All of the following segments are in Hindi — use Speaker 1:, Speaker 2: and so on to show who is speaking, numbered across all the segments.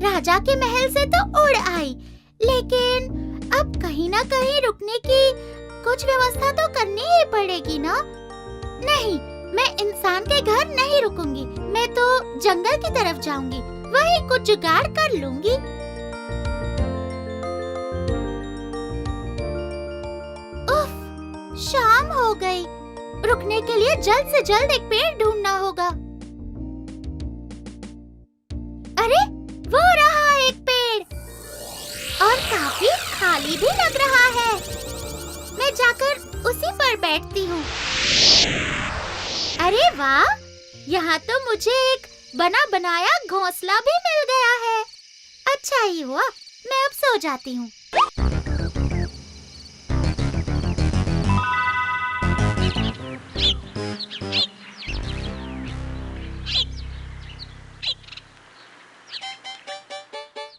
Speaker 1: राजा के महल से तो उड़ आई, लेकिन अब कहीं ना कहीं रुकने की कुछ व्यवस्था तो करनी ही पड़ेगी ना। नहीं, मैं इंसान के घर नहीं रुकूंगी। मैं तो जंगल की तरफ जाऊंगी, वहीं कुछ जुगाड़ कर लूंगी। उफ, शाम हो गई। रुकने के लिए जल्द से जल्द एक पेड़ ढूंढना होगा। अरे, वो रहा एक पेड़, और काफी खाली भी लग रहा है। मैं जाकर उसी पर बैठती हूँ। अरे वाह, यहाँ तो मुझे एक बना बनाया घोंसला भी मिल गया है। अच्छा ही हुआ, मैं अब सो जाती हूँ।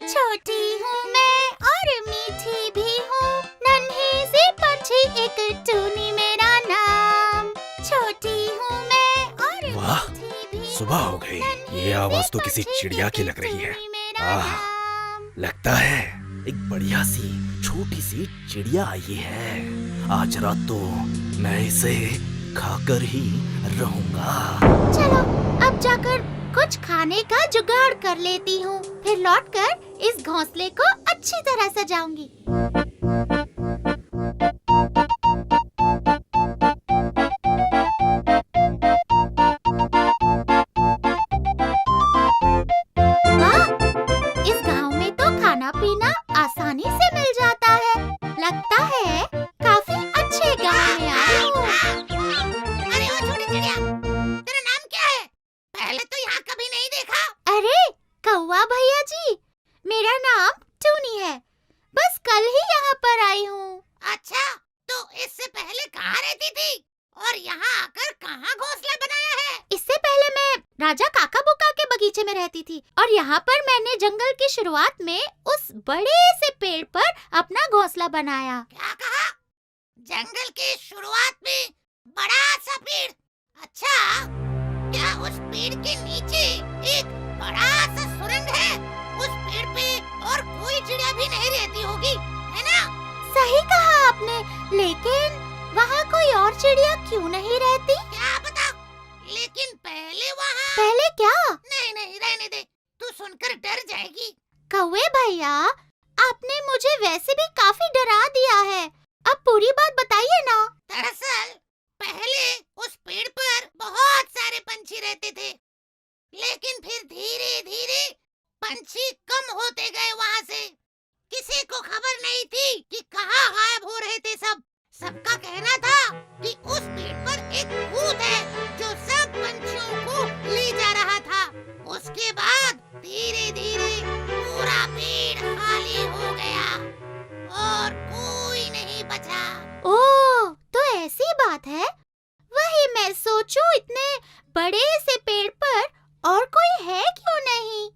Speaker 1: छोटी हूँ मैं और मीठी भी हूँ, नन्ही सी पंछी एक टूनी मेरा नाम। छोटी हूँ मैं और
Speaker 2: वाह,
Speaker 1: मीठी भी
Speaker 2: सुबह हो गई। ये आवाज तो किसी चिड़िया की लग रही है। लगता है एक बढ़िया सी छोटी सी चिड़िया आई है। आज रात तो मैं इसे खाकर ही रहूंगा।
Speaker 1: चलो, अब जाकर कुछ खाने का जुगाड़ कर लेती हूँ। फिर लौटकर इस घोंसले को अच्छी तरह सजाऊंगी। वाह, इस गांव में तो खाना पीना आसानी से मिल जाता है। लगता है काफी अच्छे गांव में आई हूँ।
Speaker 3: अरे ओ छोटी चिड़िया, तेरा नाम क्या है? पहले तो यहाँ कभी नहीं देखा।
Speaker 1: अरे कौवा भैया जी, मेरा नाम टूनी है। बस कल ही यहाँ पर आई हूँ।
Speaker 3: अच्छा, तो इससे पहले कहाँ रहती थी और यहाँ आकर कहाँ घोंसला बनाया है?
Speaker 1: इससे पहले मैं राजा काका बुका के बगीचे में रहती थी, और यहाँ पर मैंने जंगल की शुरुआत में उस बड़े से पेड़ पर अपना घोंसला बनाया।
Speaker 3: क्या कहा? जंगल की शुरुआत में बड़ा सा पेड़? अच्छा, क्या उस पेड़ के नीचे एक बड़ा सा सुरंग है? उस पेड़ पे और कोई चिड़िया भी नहीं रहती होगी, है ना?
Speaker 1: सही कहा आपने, लेकिन वहाँ कोई और चिड़िया क्यों नहीं रहती?
Speaker 3: क्या पता, लेकिन पहले वहाँ।
Speaker 1: पहले क्या?
Speaker 3: नहीं नहीं, रहने दे, तू सुनकर डर जाएगी।
Speaker 1: कौवे भैया, आपने मुझे वैसे भी काफी डरा दिया है। अब पूरी बात बताइए ना।
Speaker 3: दरअसल पहले उस पेड़ पर बहुत सारे पंछी रहते थे, लेकिन फिर धीरे धीरे पंछी कम होते गए वहाँ से। किसी को खबर नहीं थी कि कहाँ गायब हो रहे थे सब। सबका कहना था कि उस पेड़ पर एक भूत है जो सब पंछियों को ले जा रहा था। उसके बाद धीरे धीरे पूरा पेड़ खाली हो गया और कोई नहीं बचा।
Speaker 1: ओह, तो ऐसी बात है। वही मैं सोचूं, इतने बड़े से पेड़ पर और कोई है क्यों नहीं।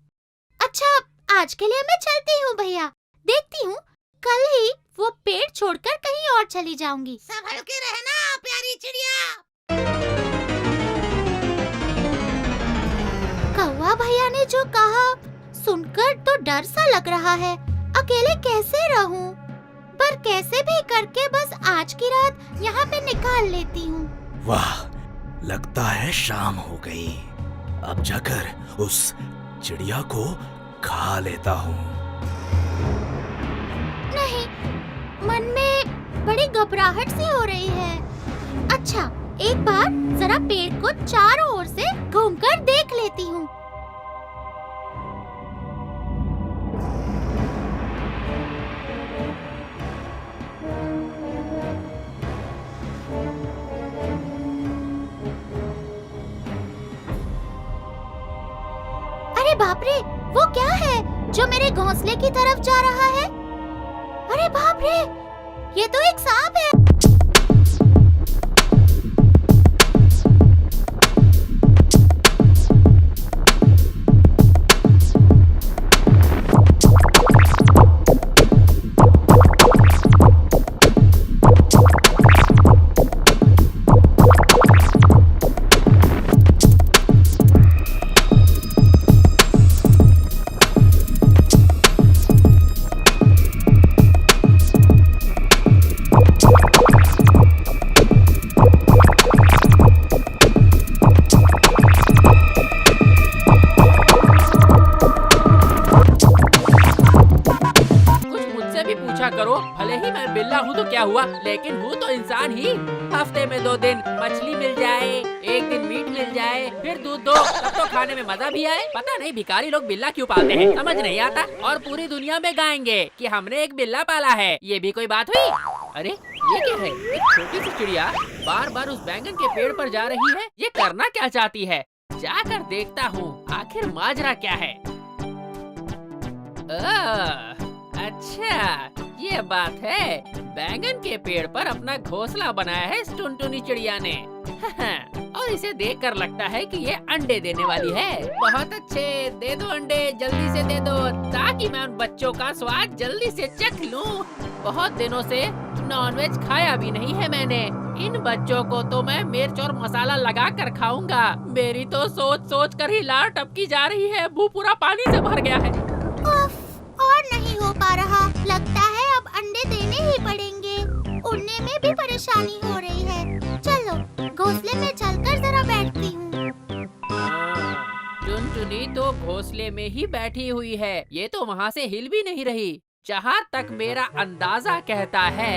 Speaker 1: अच्छा, आज के लिए मैं चलती हूँ भैया। देखती हूँ, कल ही वो पेड़ छोड़कर कहीं और चली जाऊंगी।
Speaker 3: संभल के रहना प्यारी चिड़िया।
Speaker 1: कौवा भैया ने जो कहा सुनकर तो डर सा लग रहा है। अकेले कैसे रहूं? पर कैसे भी करके बस आज की रात यहाँ पे निकाल लेती हूँ।
Speaker 2: वाह, लगता है शाम हो गई। अब जाकर उस चिड़िया को खा लेता हूँ।
Speaker 1: नहीं, मन में बड़ी घबराहट सी हो रही है। अच्छा, एक बार जरा पेड़ को चारों ओर से घूमकर देख लेती हूँ। अरे बाप रे, वो क्या है जो मेरे घोंसले की तरफ जा रहा है? अरे बाप रे, ये तो एक सांप है।
Speaker 4: गुस्सा करो, भले ही मैं बिल्ला हूँ तो क्या हुआ, लेकिन हूँ तो इंसान ही। हफ्ते में 2 दिन मछली मिल जाए, 1 दिन मीट मिल जाए, फिर दूध दो, तब तो खाने में मजा भी आए। पता नहीं भिखारी लोग बिल्ला क्यों पालते हैं, समझ नहीं आता। और पूरी दुनिया में गाएंगे कि हमने एक बिल्ला पाला है, ये भी कोई बात हुई। अरे ये क्या है, एक छोटी सी चिड़िया बार बार उस बैंगन के पेड़ पर जा रही है, ये करना क्या चाहती है। जाकर देखता हूँ आखिर माजरा क्या है। अच्छा ये बात है, बैंगन के पेड़ पर अपना घोंसला बनाया है इस टुनटुनी चिड़िया ने। और इसे देखकर लगता है कि ये अंडे देने वाली है। बहुत अच्छे, दे दो अंडे, जल्दी से दे दो, ताकि मैं उन बच्चों का स्वाद जल्दी से चख लूं। बहुत दिनों से नॉनवेज खाया भी नहीं है मैंने। इन बच्चों को तो मैं मिर्च और मसाला लगा कर खाऊंगा। मेरी तो सोच सोच कर ही लार टपकी जा रही है, मुंह पूरा पानी से भर गया है।
Speaker 1: उफ, और नहीं हो पा रहा, लगता है अब अंडे देने ही पड़ेंगे। उड़ने में भी परेशानी हो रही है। चलो घोंसले में चलकर जरा बैठती हूँ।
Speaker 4: टुनटुनी तो घोंसले में ही बैठी हुई है, ये तो वहाँ से हिल भी नहीं रही। जहाँ तक मेरा अंदाजा कहता है,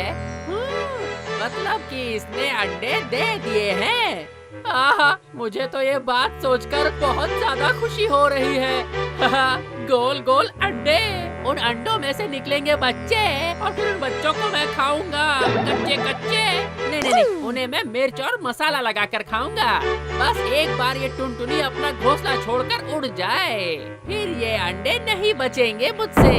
Speaker 4: मतलब कि इसने अंडे दे दिए हैं। आहा, मुझे तो ये बात सोचकर बहुत ज्यादा खुशी हो रही है। गोल गोल अंडे, उन अंडों में से निकलेंगे बच्चे और फिर उन बच्चों को मैं खाऊंगा कच्चे कच्चे। नहीं, उन्हें मैं मिर्च और मसाला लगाकर खाऊंगा। बस एक बार ये टुनटुनी अपना घोंसला छोड़कर उड़ जाए, फिर ये अंडे नहीं बचेंगे मुझसे।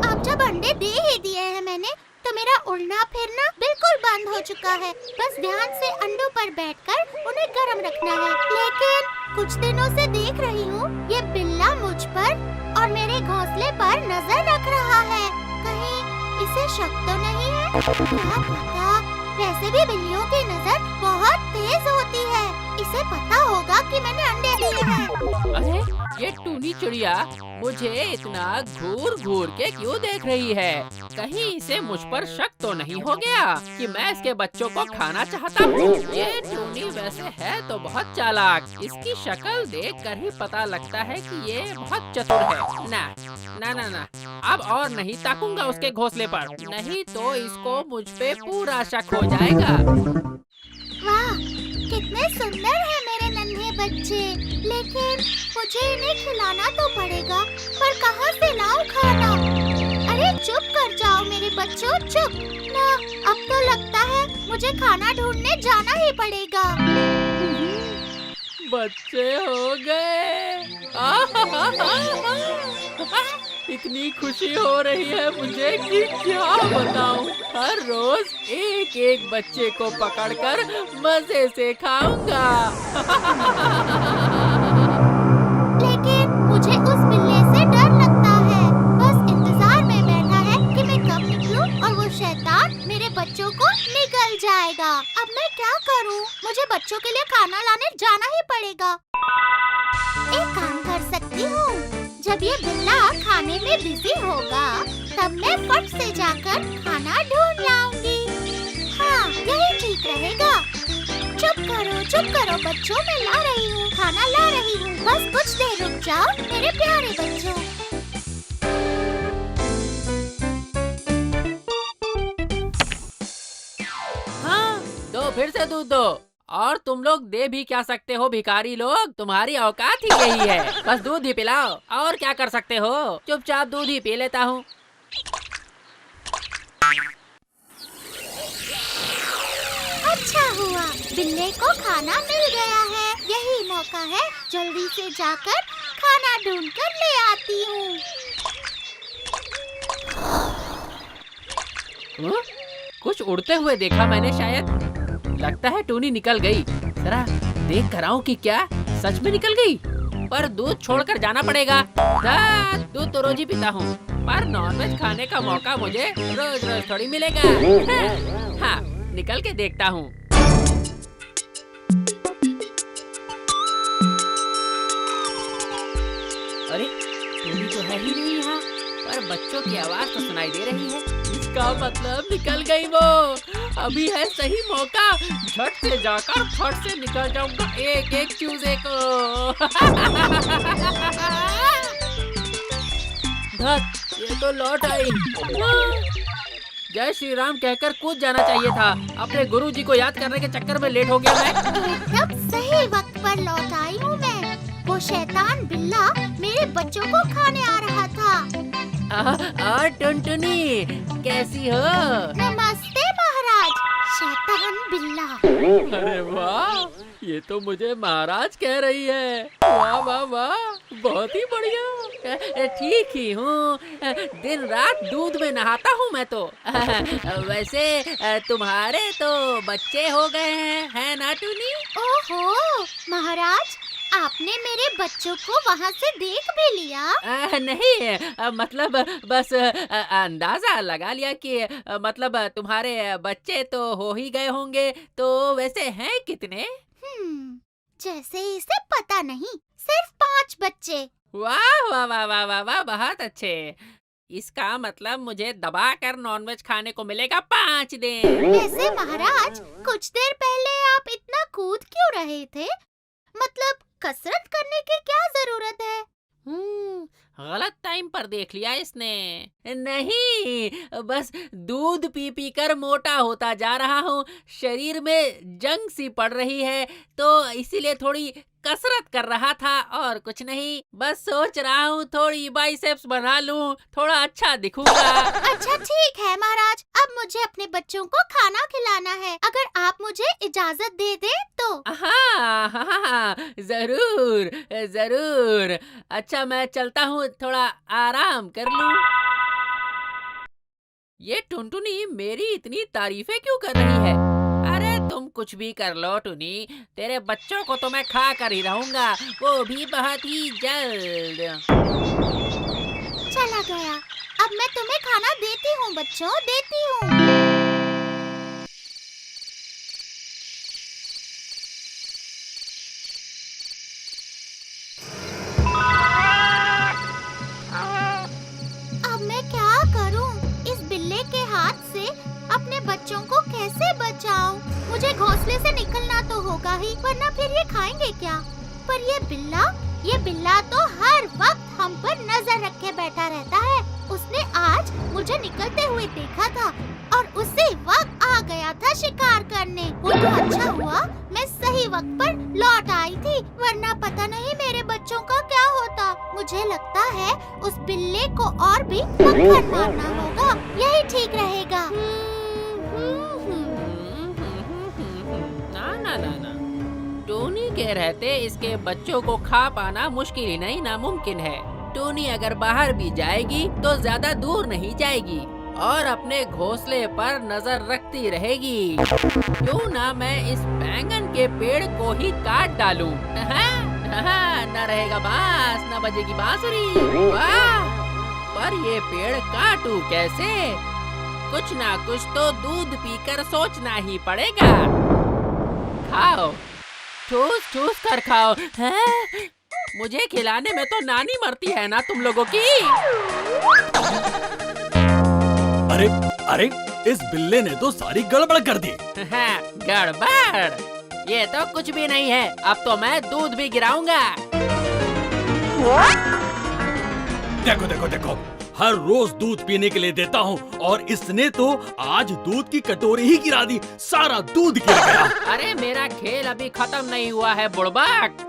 Speaker 1: अब जब अंडे दे ही दिए हैं मैंने, तो मेरा उड़ना फिरना बिल्कुल बंद हो चुका है। बस ध्यान से अंडों पर बैठकर उन्हें गर्म रखना है। लेकिन कुछ दिनों से देख रही हूँ ये बिल्ला मुझ पर और मेरे घोंसले पर नजर रख रहा है। कहीं इसे शक तो नहीं है? क्या पता, वैसे भी बिल्लियों की नजर बहुत तेज होती है। इसे पता होगा कि मैंने अंडे दिए हैं।
Speaker 4: अरे ये टूनी चिड़िया मुझे इतना घूर घूर के क्यों देख रही है? कहीं इसे मुझ पर शक तो नहीं हो गया कि मैं इसके बच्चों को खाना चाहता हूँ? ये टूनी वैसे है तो बहुत चालाक, इसकी शक्ल देखकर ही पता लगता है कि ये बहुत चतुर है। ना ना ना ना, अब और नहीं ताकूंगा उसके घोंसले पर, नहीं तो इसको मुझ पे पूरा शक हो जाएगा।
Speaker 1: वाह, कितने सुंदर हैं मेरे नन्हे बच्चे। लेकिन मुझे इन्हें खिलाना तो पड़ेगा, पर कहाँ से लाऊं खाना? अरे चुप कर जाओ मेरे बच्चों, चुप ना। अब तो लगता है मुझे खाना ढूंढने जाना ही पड़ेगा।
Speaker 4: बच्चे हो गए। इतनी खुशी हो रही है मुझे कि क्या बताऊं। हर रोज एक एक बच्चे को पकड़कर मजे से खाऊंगा।
Speaker 1: लेकिन मुझे उस बिल्ली से डर लगता है। बस इंतजार में बैठा है कि मैं कब निकलूं और वो शैतान मेरे बच्चों को निगल जाएगा। अब मैं क्या करूं? मुझे बच्चों के लिए खाना लाने जाना ही पड़ेगा। एक काम कर सकती हूँ, जब ये बिल्ला खाने में बिजी होगा तब मैं फट से जाकर खाना ढूंढ लाऊंगी। हाँ, यही ठीक रहेगा। चुप करो बच्चों, मैं ला रही हूँ, खाना ला रही हूँ। बस कुछ देर रुक जाओ मेरे प्यारे बच्चों।
Speaker 4: हाँ, दो, फिर से दूध दो। और तुम लोग दे भी क्या सकते हो भिखारी लोग, तुम्हारी औकात ही यही है। बस दूध ही पिलाओ, और क्या कर सकते हो? चुपचाप दूध ही पी लेता हूँ।
Speaker 1: अच्छा हुआ, बिल्ले को खाना मिल गया है। यही मौका है, जल्दी से जाकर खाना ढूंढ कर ले आती हूँ।
Speaker 4: कुछ उड़ते हुए देखा मैंने शायद। लगता है टूनी निकल गई। जरा देख कर आऊं कि क्या सच में निकल गई। पर दूध छोड़कर जाना पड़ेगा। दूध तो रोज ही पीता हूँ, पर नॉनवेज खाने का मौका मुझे रोज रोज थोड़ी मिलेगा। हाँ, निकल के देखता हूँ। अरे टूनी तो है ही नहीं यहाँ, पर बच्चों की आवाज तो सुनाई दे रही है। इसका मतलब निकल गई वो। अभी है सही मौका, झट से जाकर फट से निकल जाऊंगा एक एक चूजे को। धत, ये तो लौट आई। जय श्री राम कहकर कूद जाना चाहिए था। अपने गुरुजी को याद करने के चक्कर में लेट हो गया मैं।
Speaker 1: एकदम सही वक्त पर लौट आई हूँ मैं। वो शैतान बिल्ला मेरे बच्चों को खाने आ रहा था।
Speaker 4: टुनटुनी कैसी हो?
Speaker 1: नमस्ते महाराज। शैतान बिल्ला।
Speaker 4: अरे वाह, ये तो मुझे महाराज कह रही है। वाह वाह वाह, बहुत ही बढ़िया। ठीक ही हूँ, दिन रात दूध में नहाता हूँ मैं तो। वैसे तुम्हारे तो बच्चे हो गए हैं, है ना टुनी?
Speaker 1: ओहो महाराज, आपने मेरे बच्चों को वहाँ से देख भी लिया?
Speaker 4: नहीं, मतलब बस अंदाजा लगा लिया कि मतलब तुम्हारे बच्चे तो हो ही गए होंगे। तो वैसे हैं कितने?
Speaker 1: जैसे इसे पता नहीं, सिर्फ 5 बच्चे।
Speaker 4: वाह वाह वाह वाह वाह वाह, बहुत अच्छे। इसका मतलब मुझे दबा कर नॉनवेज खाने को मिलेगा 5 दिन।
Speaker 1: वैसे महाराज, कुछ देर पहले आप इतना कूद क्यों रहे थे? मतलब कसरत करने की क्या जरूरत है?
Speaker 4: गलत टाइम पर देख लिया इसने। नहीं, बस दूध पी पी कर मोटा होता जा रहा हूँ। शरीर में जंग सी पड़ रही है, तो इसीलिए थोड़ी कसरत कर रहा था और कुछ नहीं। बस सोच रहा हूँ थोड़ी बाइसेप्स बना लूँ, थोड़ा अच्छा दिखूंगा।
Speaker 1: अच्छा ठीक है महाराज, अब मुझे अपने बच्चों को खाना खिलाना है। अगर आप मुझे इजाजत दे दे तो।
Speaker 4: हाँ हाँ हाँ, जरूर जरूर। अच्छा मैं चलता हूँ, थोड़ा आराम कर लूँ। ये टुनटुनी मेरी इतनी तारीफें क्यों कर रही है? अरे तुम कुछ भी कर लो टुनी, तेरे बच्चों को तो मैं खा कर ही रहूंगा, वो भी बहुत ही जल्द।
Speaker 1: चला गया। अब मैं तुम्हें खाना देती हूँ बच्चों, देती हूँ। अब मैं क्या करूँ? इस बिल्ले के हाथ से अपने बच्चों को कैसे बचाऊं? मुझे घोंसले से निकलना तो होगा ही, वरना फिर ये खाएंगे क्या? पर ये बिल्ला तो हर वक्त हम पर नजर रखे बैठा रहता है। उसने आज मुझे निकलते हुए देखा था और उसी वक्त आ गया था शिकार करने। वो तो अच्छा हुआ मैं सही वक्त पर लौट आई थी, वरना पता नहीं मेरे बच्चों का क्या होता। मुझे लगता है उस बिल्ले को और भी मक्खन मारना होगा, यही ठीक रहेगा।
Speaker 4: ना, टोनी के रहते इसके बच्चों को खा पाना मुश्किल ही नहीं, नामुमकिन है। टोनी अगर बाहर भी जाएगी तो ज्यादा दूर नहीं जाएगी और अपने घोंसले पर नजर रखती रहेगी। क्यों ना मैं इस बैंगन के पेड़ को ही काट डालूं? न रहेगा बांस, न बजेगी बांसुरी। वाह! पर ये पेड़ काटूं कैसे? कुछ ना कुछ तो दूध पीकर सोचना ही पड़ेगा। खाओ, ठूस ठूस कर खाओ। हैं? मुझे खिलाने में तो नानी मरती है ना तुम लोगों की।
Speaker 2: अरे अरे, इस बिल्ले ने तो सारी गड़बड़ कर दी।
Speaker 4: गड़बड़? ये तो कुछ भी नहीं है, अब तो मैं दूध भी गिराऊंगा।
Speaker 2: देखो देखो देखो, हर रोज दूध पीने के लिए देता हूँ और इसने तो आज दूध की कटोरी ही गिरा दी, सारा दूध गिर गया।
Speaker 4: अरे मेरा खेल अभी खत्म नहीं हुआ है बुड़बक।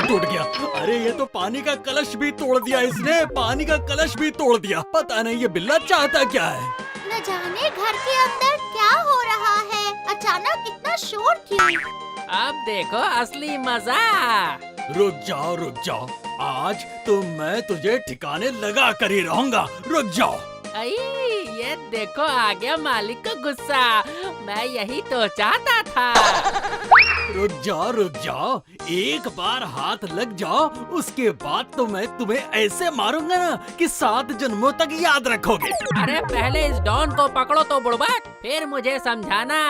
Speaker 2: टूट गया। अरे ये तो पानी का कलश भी तोड़ दिया इसने, पानी का कलश भी तोड़ दिया। पता नहीं ये बिल्ला चाहता क्या है।
Speaker 1: न जाने घर के अंदर क्या हो रहा है, अचानक इतना शोर क्यों?
Speaker 4: अब देखो असली मजा।
Speaker 2: रुक जाओ, आज तो मैं तुझे ठिकाने लगा कर ही रहूंगा। रुक जाओ।
Speaker 4: ये देखो आ गया मालिक का गुस्सा, मैं यही तो चाहता था।
Speaker 2: रुक जाओ, एक बार हाथ लग जाओ, उसके बाद तो मैं तुम्हें ऐसे मारूंगा ना कि 7 जन्मों तक याद रखोगे।
Speaker 4: अरे पहले इस डॉन को पकड़ो तो बुड़बक, फिर मुझे समझाना।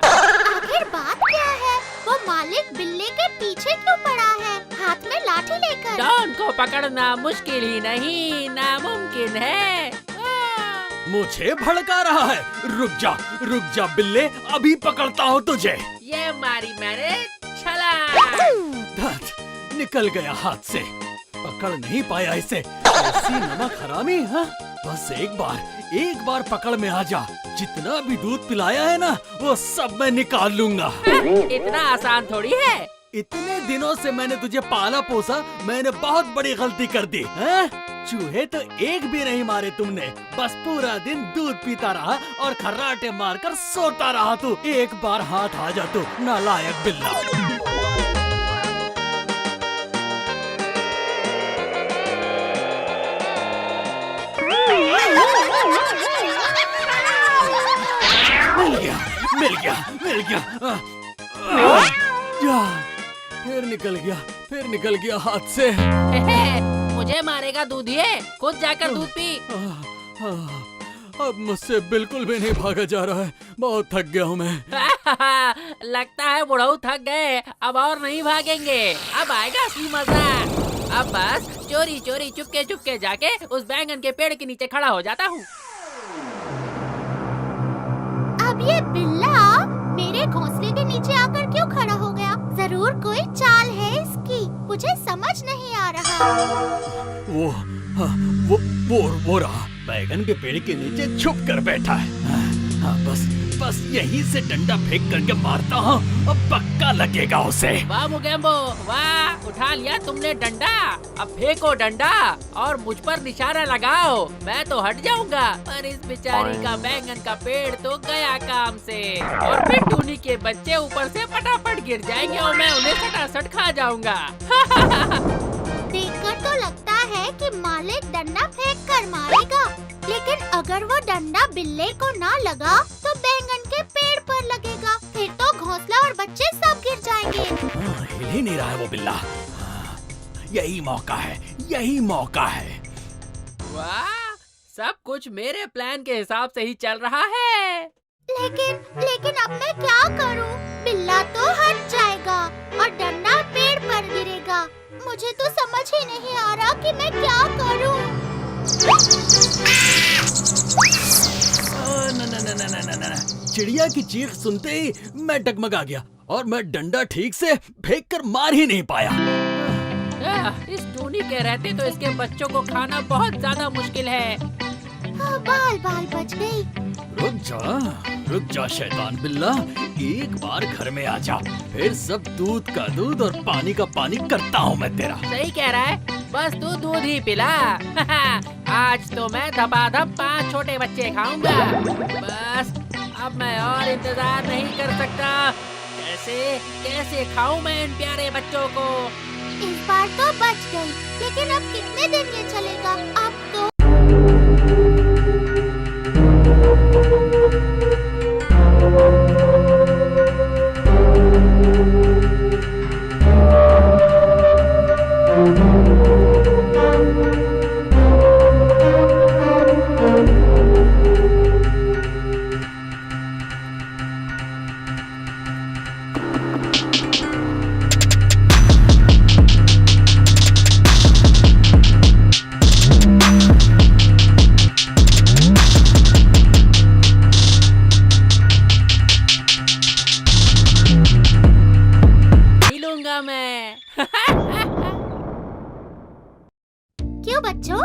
Speaker 1: आखिर बात क्या है? वो मालिक बिल्ले के पीछे क्यों पड़ा है, हाथ में लाठी लेकर?
Speaker 4: डॉन को पकड़ना मुश्किल ही नहीं, नामुमकिन है।
Speaker 2: मुझे भड़का रहा है। रुक जा बिल्ले, अभी पकड़ता हूँ तुझे।
Speaker 4: ये मारी मैंने छलांग।
Speaker 2: धत, निकल गया हाथ से, पकड़ नहीं पाया इसे। ऐसी नमक हरामी। हाँ, बस एक बार पकड़ में आ जा। जितना भी दूध पिलाया है ना, वो सब मैं निकाल लूंगा।
Speaker 4: इतना आसान थोड़ी है।
Speaker 2: इतने दिनों से मैंने तुझे पाला पोसा, मैंने बहुत बड़ी गलती कर दी हैं? चूहे तो एक भी नहीं मारे तुमने, बस पूरा दिन दूध पीता रहा और खर्राटे मारकर सोता रहा तू। एक बार हाथ आ जा तू, नालायक बिल्ला। मिल गया। फिर निकल गया हाथ से।
Speaker 4: मुझे मारेगा दूधिए, खुद जाकर दूध पी।
Speaker 2: अब मुझसे बिल्कुल भी नहीं भागा जा रहा है, बहुत थक गया हूँ मैं।
Speaker 4: लगता है बुढ़ऊ थक गए, अब और नहीं भागेंगे। अब आएगा असली मजा। अब बस चोरी चोरी चुपके चुपके जाके उस बैंगन के पेड़ के नीचे खड़ा हो जाता हूँ।
Speaker 1: अब ये बिल्ला मेरे घोंसले के नीचे आकर क्यों खड़ा हो गया? जरूर कोई चाल है इसकी, मुझे समझ नहीं आ रहा।
Speaker 2: वो रहा, बैगन के पेड़ के नीचे छुप कर बैठा है। हाँ, बस यहीं से डंडा फेंक करके मारता हूँ, अब पक्का लगेगा उसे।
Speaker 4: वाह मुगेम्बो, वाह, उठा लिया तुमने डंडा। अब फेंको डंडा और मुझ पर निशाना लगाओ, मैं तो हट जाऊंगा, पर इस बेचारी का बैंगन का पेड़ तो गया काम से। और फिर टूनी के बच्चे ऊपर से फटाफट गिर जाएंगे और मैं उन्हें सटासट खा जाऊंगा।
Speaker 1: देखकर तो लगता है कि मालिक डंडा फेंक कर मारेगा, लेकिन अगर वो डंडा बिल्ले को ना लगा तो बैंगन के पेड़ पर लगेगा, फिर तो घोंसला और बच्चे सब गिर जाएंगे।
Speaker 2: हिल ही नहीं रहा है वो बिल्ला। यही मौका है।
Speaker 4: वाह, सब कुछ मेरे प्लान के हिसाब से ही चल रहा है।
Speaker 1: लेकिन अब मैं क्या करूं? बिल्ला तो हट जाएगा और डंडा पेड़ पर गिरेगा। मुझे तो समझ ही नहीं आ रहा कि मैं क्या करूं।
Speaker 2: ना। चिड़िया की चीख सुनते ही मैं डगमगा गया और मैं डंडा ठीक से फेंक कर मार ही नहीं पाया।
Speaker 4: इस टूनी के रहते तो इसके बच्चों को खाना बहुत ज्यादा मुश्किल है।
Speaker 1: बाल बच गई।
Speaker 2: रुक जा शैतान बिल्ला, एक बार घर में आ जा, फिर सब दूध का दूध और पानी का पानी करता हूँ मैं तेरा।
Speaker 4: सही कह रहा है, बस तू दूध ही पिला। आज तो मैं धपाधप 5 छोटे बच्चे खाऊंगा। बस अब मैं और इंतजार नहीं कर सकता। कैसे खाऊं मैं इन प्यारे बच्चों को।
Speaker 1: इस बार तो बच गई, लेकिन अब कितने दिन ये चलेगा? अब तो क्यों बच्चों,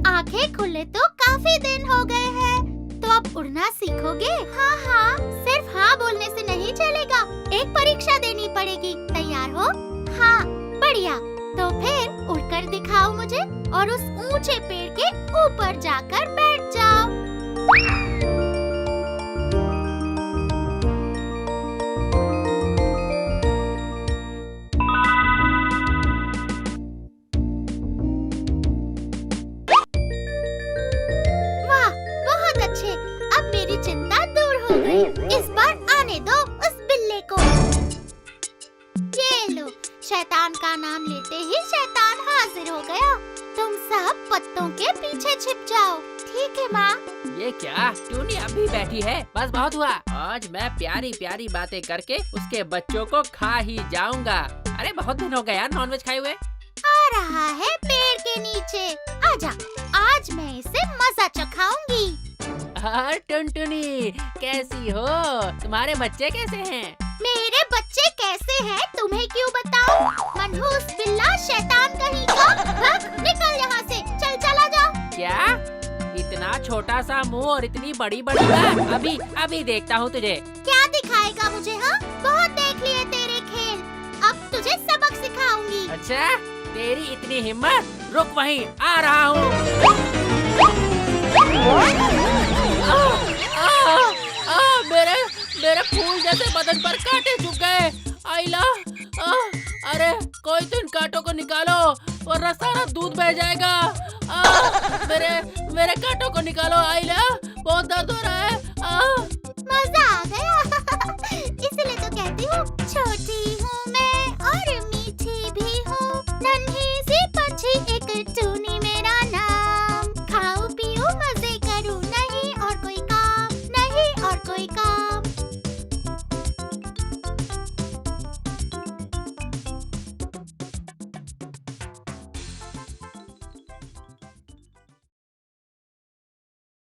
Speaker 1: आंखें खुले तो काफी दिन हो गए हैं, तो अब उड़ना सीखोगे? हाँ, सिर्फ हाँ बोलने से नहीं चलेगा, एक परीक्षा देनी पड़ेगी। तैयार हो? हाँ, बढ़िया। तो फिर उड़कर दिखाओ मुझे और उस ऊंचे पेड़ के ऊपर जाकर बैठ जाओ। इस बार आने दो उस बिल्ले को। ये लो, शैतान का नाम लेते ही शैतान हाजिर हो गया। तुम सब पत्तों के पीछे छिप जाओ, ठीक है माँ?
Speaker 4: ये क्या, टूनी अभी बैठी है? बस बहुत हुआ, आज मैं प्यारी प्यारी बातें करके उसके बच्चों को खा ही जाऊंगा। अरे बहुत दिन हो गए यार नॉनवेज खाए हुए।
Speaker 1: आ रहा है पेड़ के नीचे, आजा, आज मैं इसे मजा चखाऊंगी।
Speaker 4: टुनटुनी कैसी हो? तुम्हारे बच्चे कैसे हैं?
Speaker 1: मेरे बच्चे कैसे हैं तुम्हें क्यों बताऊं? मनहूस बिल्ला, शैतान कहीं का, भाग निकल यहाँ से, चला जा।
Speaker 4: क्या? इतना छोटा सा मुंह और इतनी बड़ी बड़ी आँख। अभी अभी देखता हूँ तुझे।
Speaker 1: क्या दिखाएगा मुझे? हाँ, बहुत देख लिए तेरे खेल, अब तुझे सबक सिखाऊंगी।
Speaker 4: अच्छा, तेरी इतनी हिम्मत? रुक वहीं, आ रहा हूँ। मेरे फूल जैसे बदन पर कांटे चुभ गए। आइला, अरे कोई तो इन कांटों को निकालो वरना सारा दूध बह जाएगा। मेरे कांटों को निकालो आइला, बहुत दर्द हो रहा है।
Speaker 1: मजा आ गया। इसलिए तो कहती हूँ छोटी